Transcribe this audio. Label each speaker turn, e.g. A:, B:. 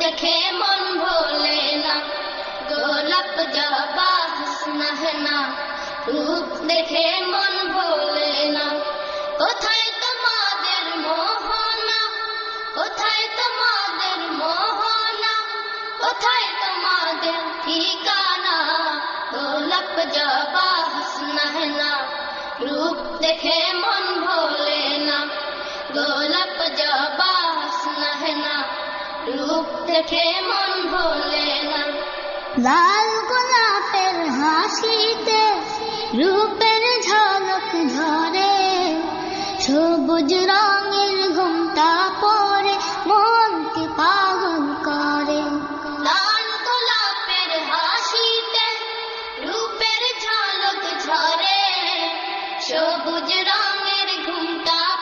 A: দেখে মন ভোলে না, গোলাপ জবা হাসনা है ना, রূপ দেখে মন ভোলে না। কোথায় তোমাদের মোহনা, কোথায় তোমাদের মোহনা, কোথায় তোমাদের ঠিকানা, গোলাপ জবা হাসনা है ना, রূপ দেখে মন ভোলে না, গোলাপ জবা হাসনা है ना, রূপ দেখে মন ভোলে না।
B: লাল গোলাপের হাসিতে রূপের ঝলক ঝরে, সবুজ রঙের ঘুমটা পরে মনকে পাগল